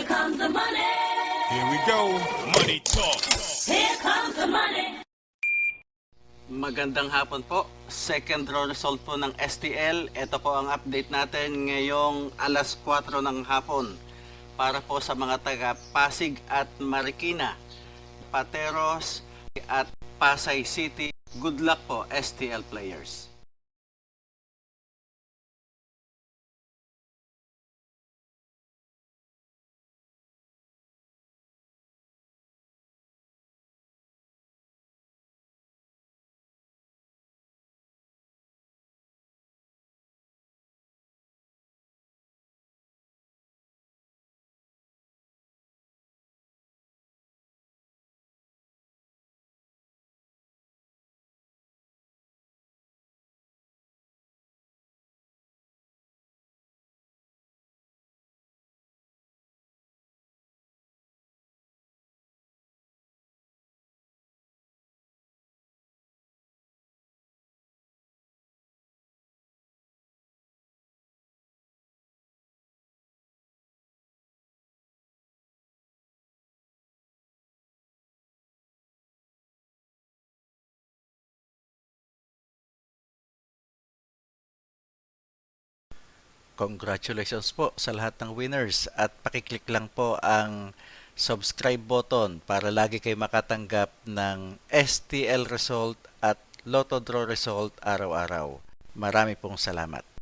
Here comes the money. Here we go. Money talk. Here comes the money. Magandang hapon po. Second draw result po ng STL. Ito po ang update natin ngayong alas 4 ng hapon. Para po sa mga taga Pasig at Marikina, Pateros at Pasay City. Good luck po, STL players. Congratulations po sa lahat ng winners at pakiclick lang po ang subscribe button para lagi kayo makatanggap ng STL result at Lotto Draw result araw-araw. Marami pong salamat.